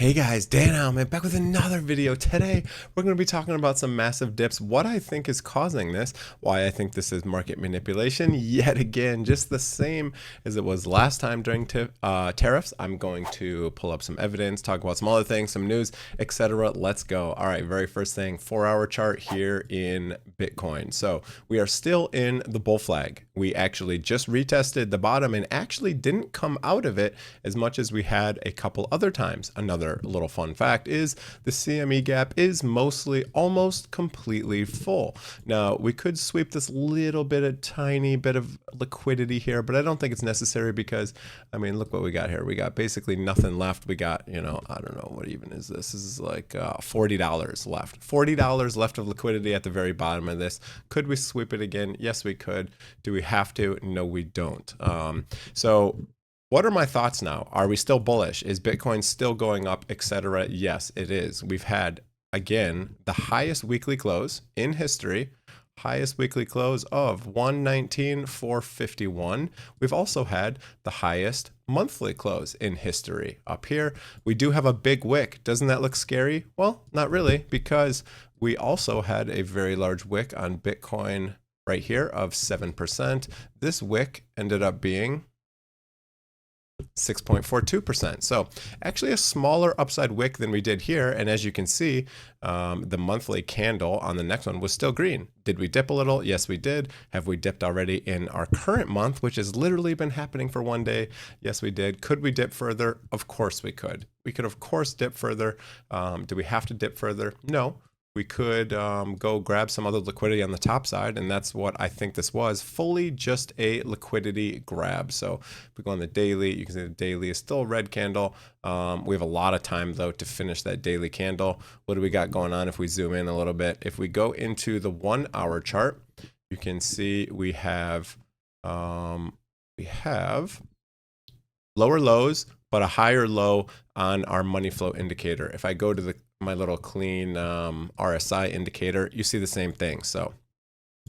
Hey guys, Dan Heilman back with another video. Today, we're going to be talking about some massive dips, what I think is causing this, why I think this is market manipulation, yet again, just the same as it was last time during tariffs. I'm going to pull up some evidence, talk about some other things, some news, etc. Let's go. All right, very first thing, 4-hour chart here in Bitcoin. So we are still in the bull flag. We actually just retested the bottom and actually didn't come out of it as much as we had a couple other times. Another little fun fact is the CME gap is mostly almost completely full. Now we could sweep this tiny bit of liquidity here, but I don't think it's necessary because I mean, look what we got here. We got basically nothing left. We got, I don't know what even is this. This is like $40 left. $40 left of liquidity at the very bottom of this. Could we sweep it again? Yes, we could. Do we have to? No, we don't. So what are my thoughts now? Are we still bullish? Is Bitcoin still going up, etc.? Yes, it is. We've had, again, the highest weekly close in history, highest weekly close of 119,451. We've also had the highest monthly close in history up here. We do have a big wick. Doesn't that look scary? Well, not really, because we also had a very large wick on Bitcoin right here of 7%. This wick ended up being 6.42%. So actually a smaller upside wick than we did here. And as you can see, the monthly candle on the next one was still green. Did we dip a little? Yes, we did. Have we dipped already in our current month, which has literally been happening for one day? Yes, we did. Could we dip further? Of course we could. We could, of course, dip further. Do we have to dip further? No. We could go grab some other liquidity on the top side, and that's what I think this was, fully just a liquidity grab. So if we go on the daily, you can see the daily is still a red candle. We have a lot of time, though, to finish that daily candle. What do we got going on if we zoom in a little bit? If we go into the 1-hour chart, you can see we have lower lows, but a higher low on our money flow indicator. If I go to my little clean RSI indicator, you see the same thing. So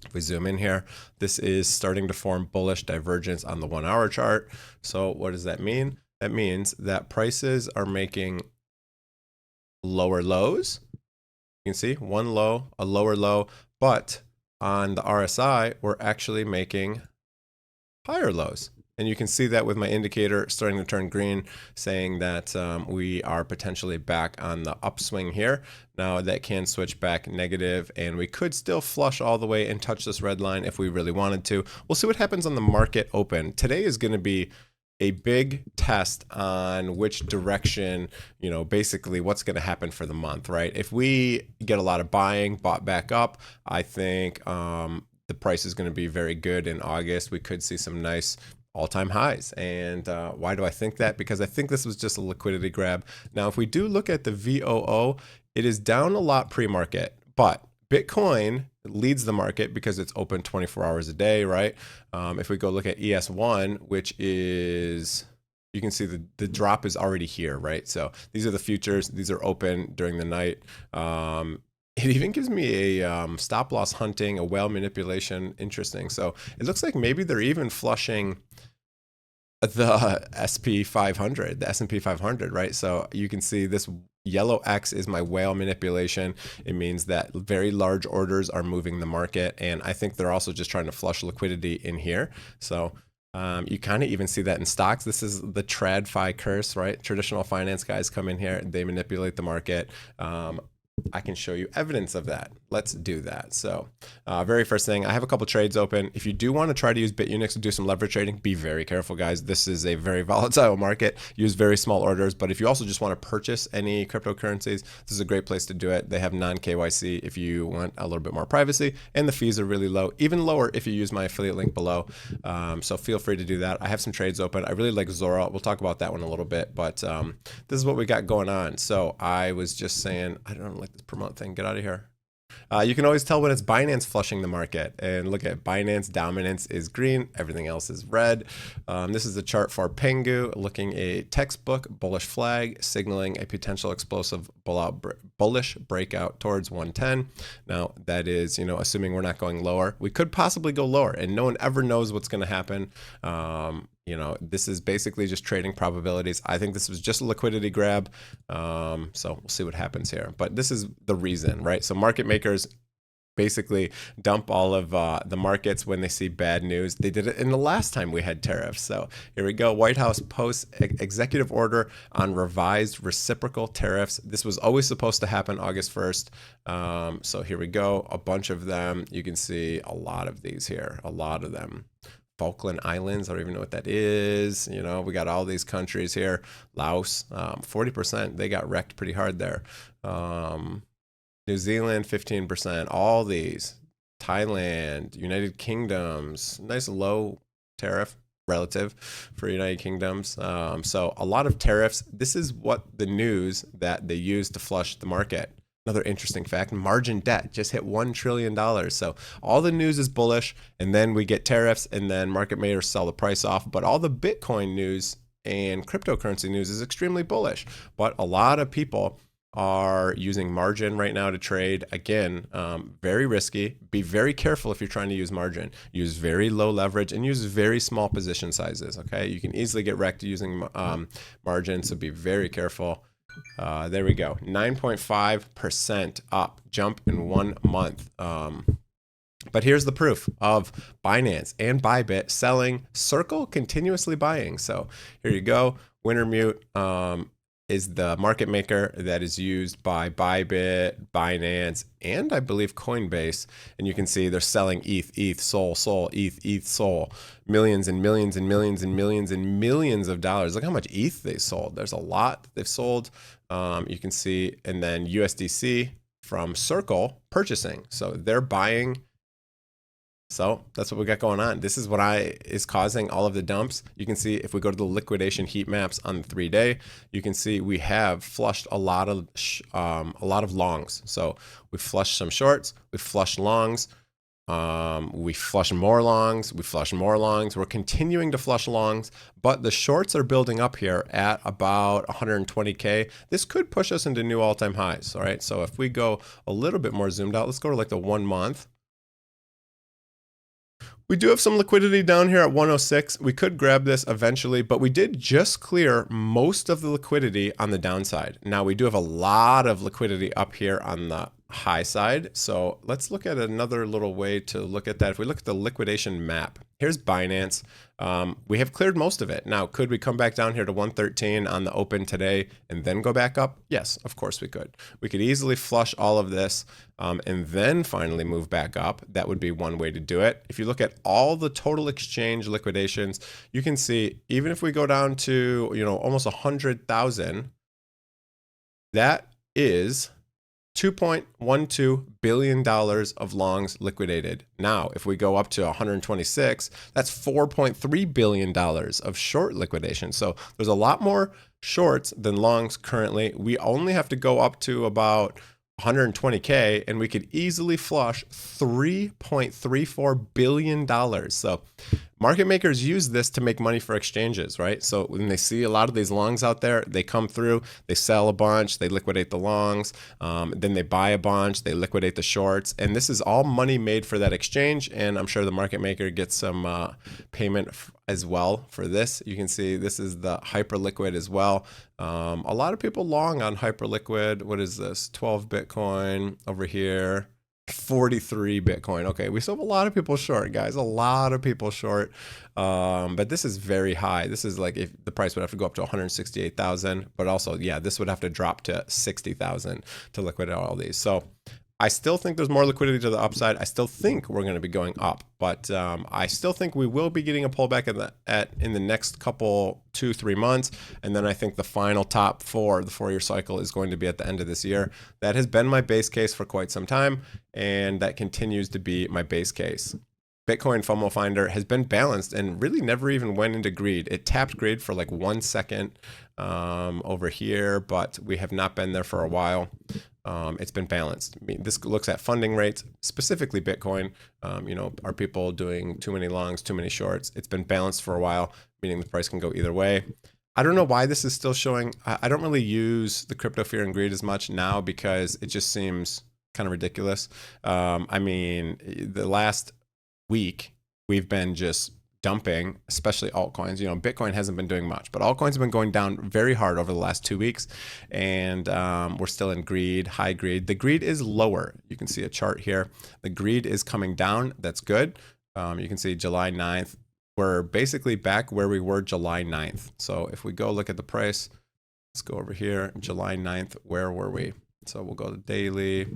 if we zoom in here, this is starting to form bullish divergence on the 1-hour chart. So what does that mean? That means that prices are making lower lows. You can see one low, a lower low, but on the RSI, we're actually making higher lows. And you can see that with my indicator starting to turn green, saying that we are potentially back on the upswing here. Now that can switch back negative, and we could still flush all the way and touch this red line if we really wanted to. We'll see what happens on the market open. Today is going to be a big test on which direction, basically what's going to happen for the month, right? If we get a lot of buying, bought back up, I think the price is going to be very good in August. We could see some nice all-time highs. And why do I think that? Because I think this was just a liquidity grab. Now, if we do look at the VOO, it is down a lot pre-market, but Bitcoin leads the market because it's open 24 hours a day, right? If we go look at ES1, which is, you can see the drop is already here, right? So these are the futures. These are open during the night. It even gives me a stop loss hunting, a whale manipulation. Interesting. So it looks like maybe they're even flushing the SP 500, the S&P 500, right? So you can see this yellow X is my whale manipulation. It means that very large orders are moving the market. And I think they're also just trying to flush liquidity in here. So you kind of even see that in stocks. This is the TradFi curse, right? Traditional finance guys come in here and they manipulate the market. I can show you evidence of that. Let's do that. So very first thing, I have a couple trades open. If you do want to try to use Bitunix to do some leverage trading, be very careful, guys. This is a very volatile market. Use very small orders. But if you also just want to purchase any cryptocurrencies, this is a great place to do it. They have non-KYC if you want a little bit more privacy, and the fees are really low, even lower if you use my affiliate link below. So feel free to do that. I have some trades open. I really like Zora. We'll talk about that one a little bit, but this is what we got going on. So I was just saying, I don't like this promote thing. Get out of here. You can always tell when it's Binance flushing the market, and look at Binance dominance is green, everything else is red. This is the chart for Pengu, looking a textbook bullish flag signaling a potential explosive bullish breakout towards 110. Now that is, assuming we're not going lower. We could possibly go lower, and no one ever knows what's going to happen. You know, this is basically just trading probabilities. I think this was just a liquidity grab. So we'll see what happens here. But this is the reason, right? So market makers basically dump all of the markets when they see bad news. They did it in the last time we had tariffs. So here we go. White House posts executive order on revised reciprocal tariffs. This was always supposed to happen August 1st. So here we go. A bunch of them. You can see a lot of these here, a lot of them. Falkland Islands, I don't even know what that is. You know, we got all these countries here. Laos, 40%, they got wrecked pretty hard there. New Zealand, 15%, all these. Thailand, United Kingdoms, nice low tariff relative for United Kingdoms. So a lot of tariffs. This is what the news that they use to flush the market. Another interesting fact, margin debt just hit $1 trillion. So all the news is bullish, and then we get tariffs, and then market makers sell the price off. But all the Bitcoin news and cryptocurrency news is extremely bullish. But a lot of people are using margin right now to trade. Again, very risky. Be very careful if you're trying to use margin. Use very low leverage and use very small position sizes, okay? You can easily get wrecked using margin, so be very careful. There we go. 9.5% up, jump in 1 month. But here's the proof of Binance and Bybit selling, Circle continuously buying. So here you go. Wintermute is the market maker that is used by Bybit, Binance, and I believe Coinbase. And you can see they're selling ETH, Sol, ETH, Sol. Millions and millions and millions and millions and millions of dollars. Look how much ETH they sold. There's a lot they've sold. You can see, and then USDC from Circle purchasing. So they're buying. So that's what we got going on. This is what is causing all of the dumps. You can see if we go to the liquidation heat maps on the 3-day, you can see we have flushed a lot of longs. So we flushed some shorts, we flushed longs, we flushed more longs, we flushed more longs. We're continuing to flush longs, but the shorts are building up here at about 120K. This could push us into new all-time highs. All right. So if we go a little bit more zoomed out, let's go to like the 1 month. We do have some liquidity down here at 106. We could grab this eventually, but we did just clear most of the liquidity on the downside. Now we do have a lot of liquidity up here on the high side. So let's look at another little way to look at that. If we look at the liquidation map, here's Binance. We have cleared most of it. Now, could we come back down here to 113 on the open today and then go back up? Yes, of course we could. We could easily flush all of this and then finally move back up. That would be one way to do it. If you look at all the total exchange liquidations, you can see even if we go down to, you know, almost 100,000, that is $2.12 billion of longs liquidated. Now, if we go up to 126, that's $4.3 billion of short liquidation. So there's a lot more shorts than longs currently. We only have to go up to about 120K and we could easily flush $3.34 billion. So market makers use this to make money for exchanges, right? So when they see a lot of these longs out there, they come through, they sell a bunch, they liquidate the longs, then they buy a bunch, they liquidate the shorts, and this is all money made for that exchange, and I'm sure the market maker gets some payment as well for this. You can see this is the Hyperliquid as well. A lot of people long on Hyperliquid. What is this? 12 Bitcoin over here. 43 Bitcoin. Okay, we still have a lot of people short, guys. A lot of people short. But this is very high. This is like if the price would have to go up to 168,000, but also, yeah, this would have to drop to 60,000 to liquidate all these. So I still think there's more liquidity to the upside. I still think we're going to be going up, but I still think we will be getting a pullback in the next couple 2-3 months. And then I think the final top for the 4-year cycle is going to be at the end of this year. That has been my base case for quite some time, and that continues to be my base case. Bitcoin FOMO Finder has been balanced and really never even went into greed. It tapped greed for like 1 second over here, but we have not been there for a while. It's been balanced. I mean, this looks at funding rates, specifically Bitcoin. You know, are people doing too many longs, too many shorts? It's been balanced for a while, meaning the price can go either way. I don't know why this is still showing. I don't really use the crypto fear and greed as much now because it just seems kind of ridiculous. I mean, the last week we've been just dumping, especially altcoins. You know, Bitcoin hasn't been doing much, but altcoins have been going down very hard over the last 2 weeks, and we're still in greed, high greed. The greed is lower. You can see a chart here. The greed is coming down. That's good. You can see July 9th. We're basically back where we were July 9th. So if we go look at the price, let's go over here, July 9th, where were we? So we'll go to daily.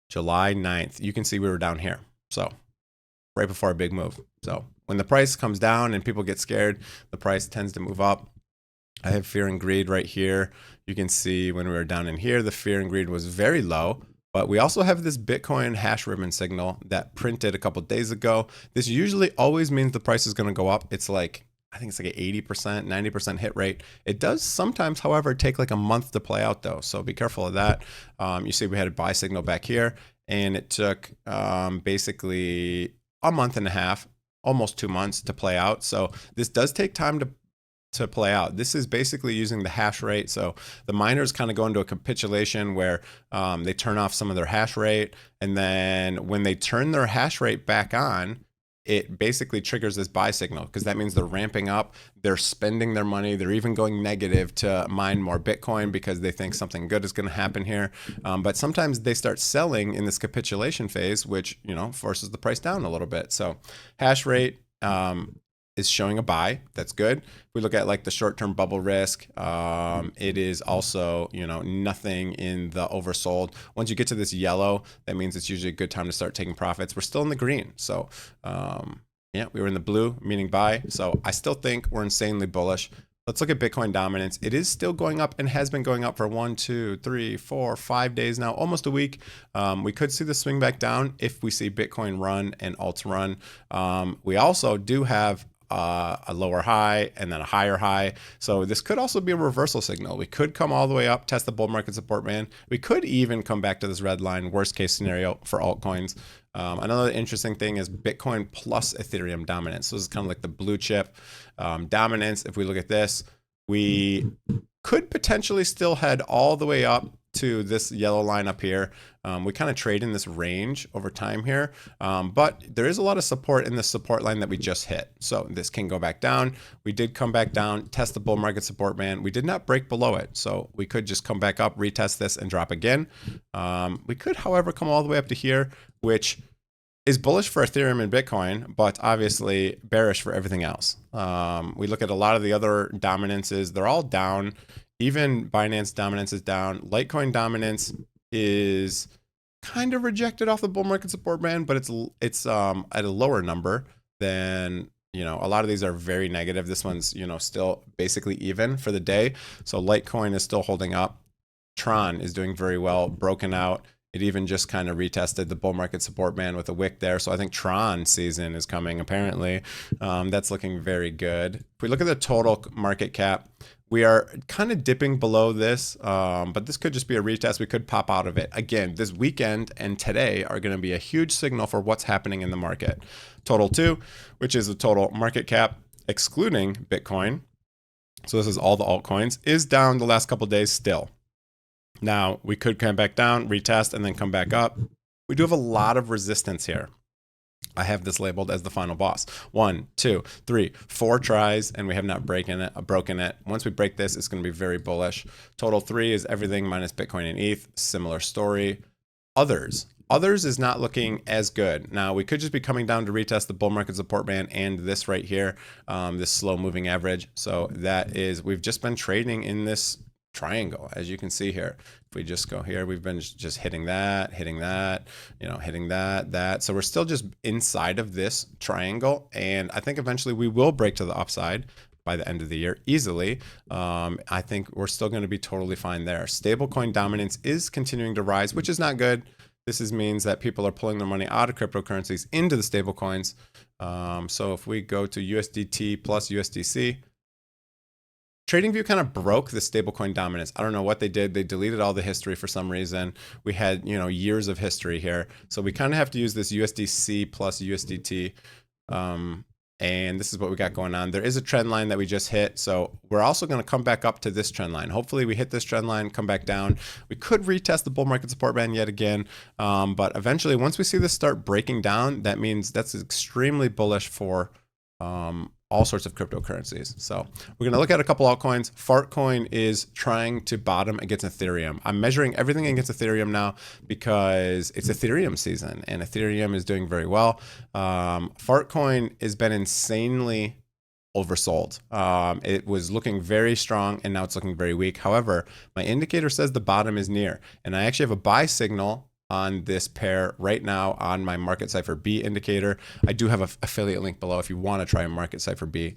July 9th, you can see we were down here. So right before a big move. So when the price comes down and people get scared, the price tends to move up. I have fear and greed right here. You can see when we were down in here, the fear and greed was very low. But we also have this Bitcoin hash ribbon signal that printed a couple days ago. This usually always means the price is going to go up. It's like, I think it's like an 80%, 90% hit rate. It does sometimes, however, take like a month to play out though. So be careful of that. You see we had a buy signal back here, and it took basically a month and a half, almost 2 months to play out. So this does take time to play out. This is basically using the hash rate. So the miners kind of go into a capitulation where they turn off some of their hash rate. And then when they turn their hash rate back on, it basically triggers this buy signal, because that means they're ramping up, they're spending their money, they're even going negative to mine more Bitcoin because they think something good is going to happen here. But sometimes they start selling in this capitulation phase, which, you know, forces the price down a little bit. So hash rate is showing a buy. That's good. If we look at like the short-term bubble risk, it is also, you know, nothing in the oversold. Once you get to this yellow, that means it's usually a good time to start taking profits. We're still in the green. So yeah, we were in the blue, meaning buy. So I still think we're insanely bullish. Let's look at Bitcoin dominance. It is still going up and has been going up for 1, 2, 3, 4, 5 days now, almost a week. We could see the swing back down if we see Bitcoin run and alts run. We also do have a lower high and then a higher high. So this could also be a reversal signal. We could come all the way up, test the bull market support band. We could even come back to this red line, worst case scenario for altcoins. Another interesting thing is Bitcoin plus Ethereum dominance. So this is kind of like the blue chip dominance. If we look at this, we could potentially still head all the way up to this yellow line up here. We kind of trade in this range over time here, but there is a lot of support in the support line that we just hit. So this can go back down. We did come back down, test the bull market support band. We did not break below it. So we could just come back up, retest this and drop again. We could, however, come all the way up to here, which is bullish for Ethereum and Bitcoin, but obviously bearish for everything else. We look at a lot of the other dominances. They're all down. Even Binance dominance is down. Litecoin dominance is kind of rejected off the bull market support band, but it's at a lower number than, you know, a lot of these are very negative. This one's, you know, still basically even for the day. So Litecoin is still holding up. Tron is doing very well, broken out. It even just kind of retested the bull market support band with a wick there. So I think Tron season is coming apparently. That's looking very good. If we look at the total market cap, we are kind of dipping below this, but this could just be a retest. We could pop out of it. Again, this weekend and today are going to be a huge signal for what's happening in the market. Total 2, which is the total market cap excluding Bitcoin. So this is all the altcoins, is down the last couple of days still. Now, we could come back down, retest, and then come back up. We do have a lot of resistance here. I have this labeled as the final boss. 1, 2, 3, 4 tries, and we have not broken it. Once we break this, it's going to be very bullish. Total 3 is everything minus Bitcoin and ETH. Similar story. Others is not looking as good. Now, we could just be coming down to retest the bull market support band and this right here, this slow moving average. So that is, we've just been trading in this triangle, as you can see here. If we just go here, we've been just hitting that, you know, hitting that. So we're still just inside of this triangle. And I think eventually we will break to the upside by the end of the year easily. I think we're still going to be totally fine there. Stablecoin dominance is continuing to rise, which is not good. This means that people are pulling their money out of cryptocurrencies into the stablecoins. So if we go to USDT plus USDC, TradingView kind of broke the stablecoin dominance. I don't know what they did. They deleted all the history for some reason. We had, you know, years of history here. So we kind of have to use this USDC plus USDT And this is what we got going on. There is a trend line that we just hit. So we're also going to come back up to this trend line. Hopefully we hit this trend line, come back down. We could retest the bull market support band yet again. But eventually, once we see this start breaking down, that means that's extremely bullish for all sorts of cryptocurrencies. So we're going to look at a couple altcoins. Fartcoin is trying to bottom against Ethereum. I'm measuring everything against Ethereum now because it's Ethereum season and Ethereum is doing very well. Fartcoin has been insanely oversold. It was looking very strong and now it's looking very weak. However, my indicator says the bottom is near, and I actually have a buy signal on this pair right now on my Market Cipher B indicator. I do have an affiliate link below. If you want to try a Market Cipher B,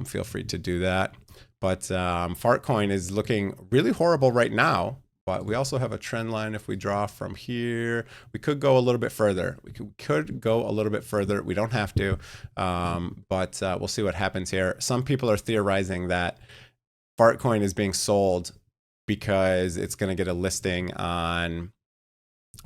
feel free to do that. But Fartcoin is looking really horrible right now. But we also have a trend line. If we draw from here, we could go a little bit further. We could go a little bit further. We don't have to, but we'll see what happens here. Some people are theorizing that Fartcoin is being sold because it's going to get a listing on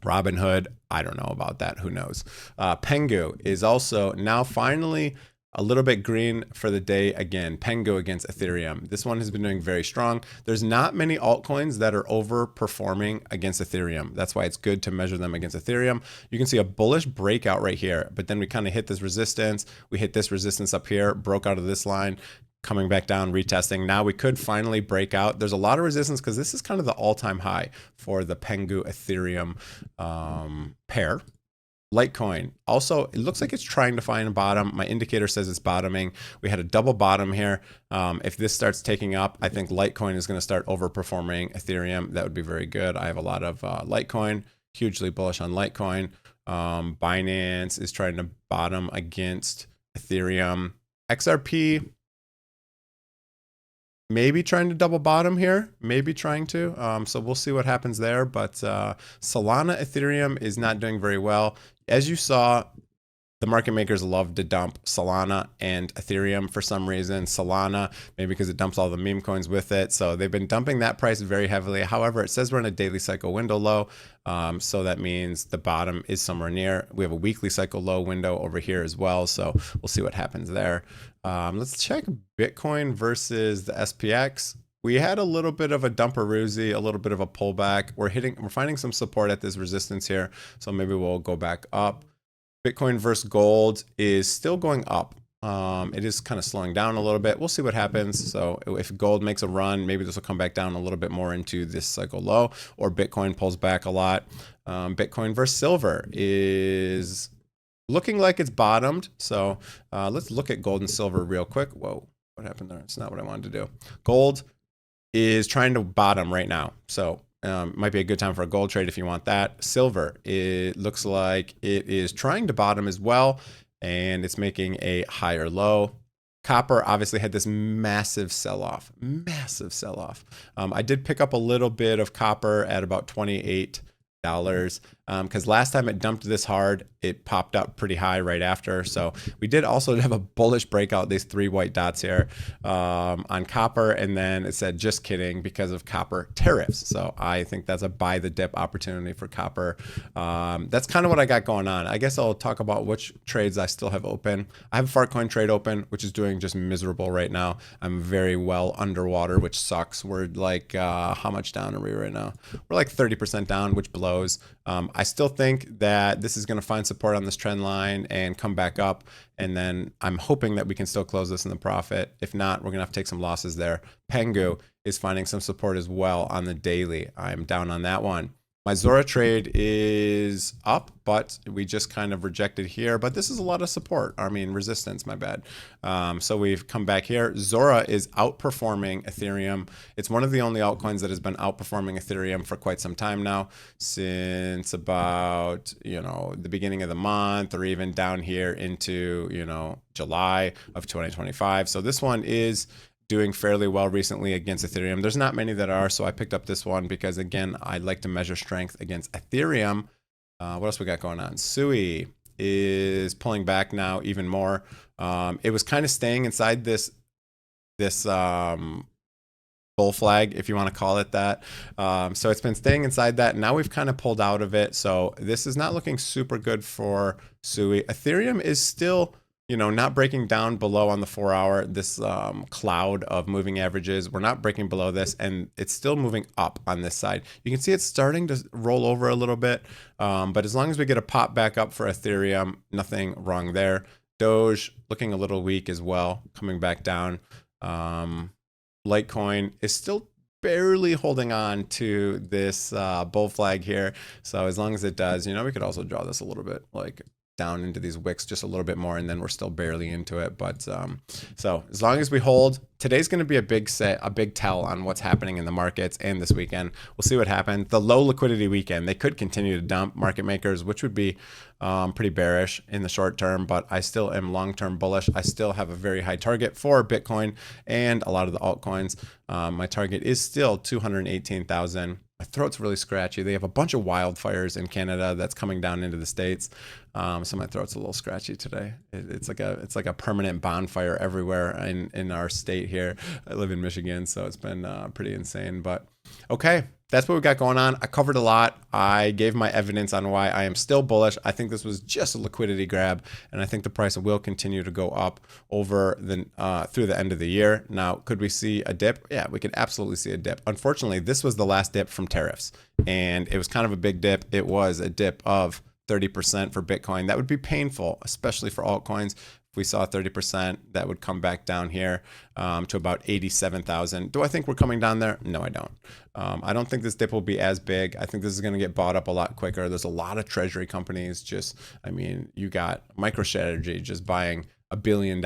Robinhood. I don't know about that. Who knows? Pengu is also now finally a little bit green for the day again. Pengu against Ethereum. This one has been doing very strong. There's not many altcoins that are overperforming against Ethereum. That's why it's good to measure them against Ethereum. You can see a bullish breakout right here, but then we kind of hit this resistance. We hit this resistance up here, broke out of this line, coming back down, retesting. Now we could finally break out. There's a lot of resistance because this is kind of the all-time high for the Pengu Ethereum pair. Litecoin also, it looks like it's trying to find a bottom. My indicator says it's bottoming. We had a double bottom here. If this starts taking up, I think Litecoin is going to start overperforming Ethereum. That would be very good. I have a lot of Litecoin, hugely bullish on Litecoin. Binance is trying to bottom against Ethereum. XRP maybe trying to double bottom here, maybe trying to. So we'll see what happens there. But Solana Ethereum is not doing very well. As you saw, the market makers love to dump Solana and Ethereum for some reason. Solana, maybe because it dumps all the meme coins with it. So they've been dumping that price very heavily. However, it says we're in a daily cycle window low. So that means the bottom is somewhere near. We have a weekly cycle low window over here as well. So we'll see what happens there. Let's check Bitcoin versus the SPX. We had a little bit of a dumperoozy, a little bit of a pullback. We're finding some support at this resistance here. So maybe we'll go back up. Bitcoin versus gold is still going up. It is kind of slowing down a little bit. We'll see what happens. So if gold makes a run, maybe this will come back down a little bit more into this cycle low, or Bitcoin pulls back a lot. Bitcoin versus silver is looking like it's bottomed. So let's look at gold and silver real quick. Whoa, what happened there? It's not what I wanted to do. Gold is trying to bottom right now. So might be a good time for a gold trade if you want that. Silver, it looks like it is trying to bottom as well, and it's making a higher low. Copper obviously had this massive sell-off, I did pick up a little bit of copper at about $28 because last time it dumped this hard, it popped up pretty high right after. So we did also have a bullish breakout, these 3 white dots here on copper, and then it said just kidding because of copper tariffs. So I think that's a buy the dip opportunity for copper. That's kind of what I got going on. I guess I'll talk about which trades I still have open. I have a Fartcoin trade open, which is doing just miserable right now. I'm very well underwater, which sucks. We're like, how much down are we right now? We're like 30% down, which blows. I still think that this is going to find support on this trend line and come back up. And then I'm hoping that we can still close this in the profit. If not, we're going to have to take some losses there. Pengu is finding some support as well on the daily. I'm down on that one. My Zora trade is up, but we just kind of rejected here. But this is a lot of support. I mean, resistance, my bad. So we've come back here. Zora is outperforming Ethereum. It's one of the only altcoins that has been outperforming Ethereum for quite some time now, since about, the beginning of the month, or even down here into, July of 2025. So this one is doing fairly well recently against Ethereum. There's not many that are, so I picked up this one because, again, I'd like to measure strength against Ethereum. What else we got going on? Sui is pulling back now even more. It was kind of staying inside this bull flag, if you want to call it that. So it's been staying inside that. Now we've kind of pulled out of it. So this is not looking super good for Sui. Ethereum is still you know, not breaking down below on the 4-hour, this cloud of moving averages. We're not breaking below this, and it's still moving up on this side. You can see it's starting to roll over a little bit, but as long as we get a pop back up for Ethereum, nothing wrong there. Doge looking a little weak as well, coming back down. Litecoin is still barely holding on to this bull flag here. So as long as it does, you know, we could also draw this a little bit like down into these wicks just a little bit more, and then we're still barely into it. But so as long as we hold, today's going to be a big tell on what's happening in the markets and this weekend. We'll see what happens. The low liquidity weekend, they could continue to dump market makers, which would be pretty bearish in the short term, but I still am long-term bullish. I still have a very high target for Bitcoin and a lot of the altcoins. My target is still 218,000. My throat's really scratchy. They have a bunch of wildfires in Canada that's coming down into the States. So my throat's a little scratchy today. It's like a permanent bonfire everywhere in our state here. I live in Michigan, so it's been pretty insane. But okay, that's what we got going on. I covered a lot. I gave my evidence on why I am still bullish. I think this was just a liquidity grab, and I think the price will continue to go up over the through the end of the year. Now, could we see a dip? Yeah, we could absolutely see a dip. Unfortunately, this was the last dip from tariffs, and it was kind of a big dip. It was a dip of 30% for Bitcoin. That would be painful, especially for altcoins. If we saw 30%, that would come back down here to about 87,000. Do I think we're coming down there? No, I don't. I don't think this dip will be as big. I think this is going to get bought up a lot quicker. There's a lot of treasury companies just, I mean, you got MicroStrategy just buying $1 billion,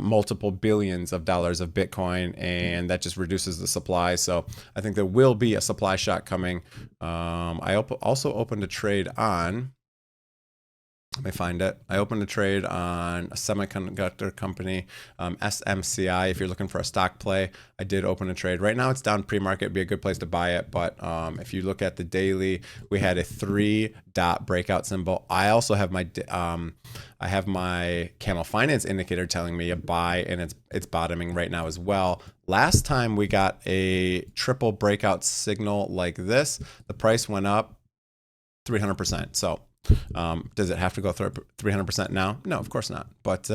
multiple billions of dollars of Bitcoin, and that just reduces the supply. So I think there will be a supply shock coming. I also opened a trade on, let me find it. I opened a trade on a semiconductor company, SMCI. If you're looking for a stock play, I did open a trade. Right now it's down pre-market. It'd be a good place to buy it. But if you look at the daily, we had a 3-dot breakout symbol. I also have my Camel Finance indicator telling me a buy, and it's bottoming right now as well. Last time we got a triple breakout signal like this, the price went up 300%. So does it have to go through 300% now? No, of course not. But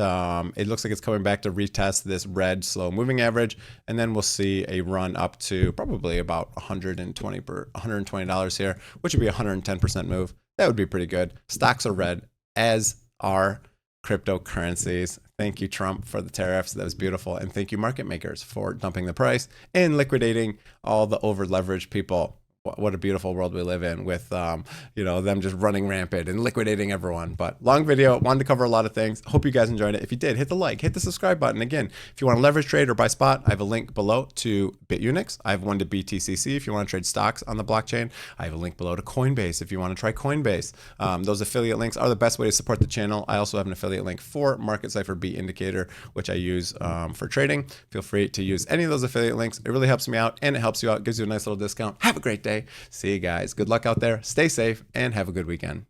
it looks like it's coming back to retest this red slow moving average, and then we'll see a run up to probably about $120 here, which would be a 110% move. That would be pretty good. Stocks are red, as are cryptocurrencies. Thank you, Trump, for the tariffs. That was beautiful. And thank you, market makers, for dumping the price and liquidating all the over leveraged people. What a beautiful world we live in with, you know, them just running rampant and liquidating everyone. But long video, wanted to cover a lot of things. Hope you guys enjoyed it. If you did, hit the like, hit the subscribe button. Again, if you want to leverage trade or buy spot, I have a link below to Bitunix. I have one to BTCC if you want to trade stocks on the blockchain. I have a link below to Coinbase if you want to try Coinbase. Those affiliate links are the best way to support the channel. I also have an affiliate link for Market Cipher B Indicator, which I use for trading. Feel free to use any of those affiliate links. It really helps me out, and it helps you out, gives you a nice little discount. Have a great day. See you guys. Good luck out there. Stay safe and have a good weekend.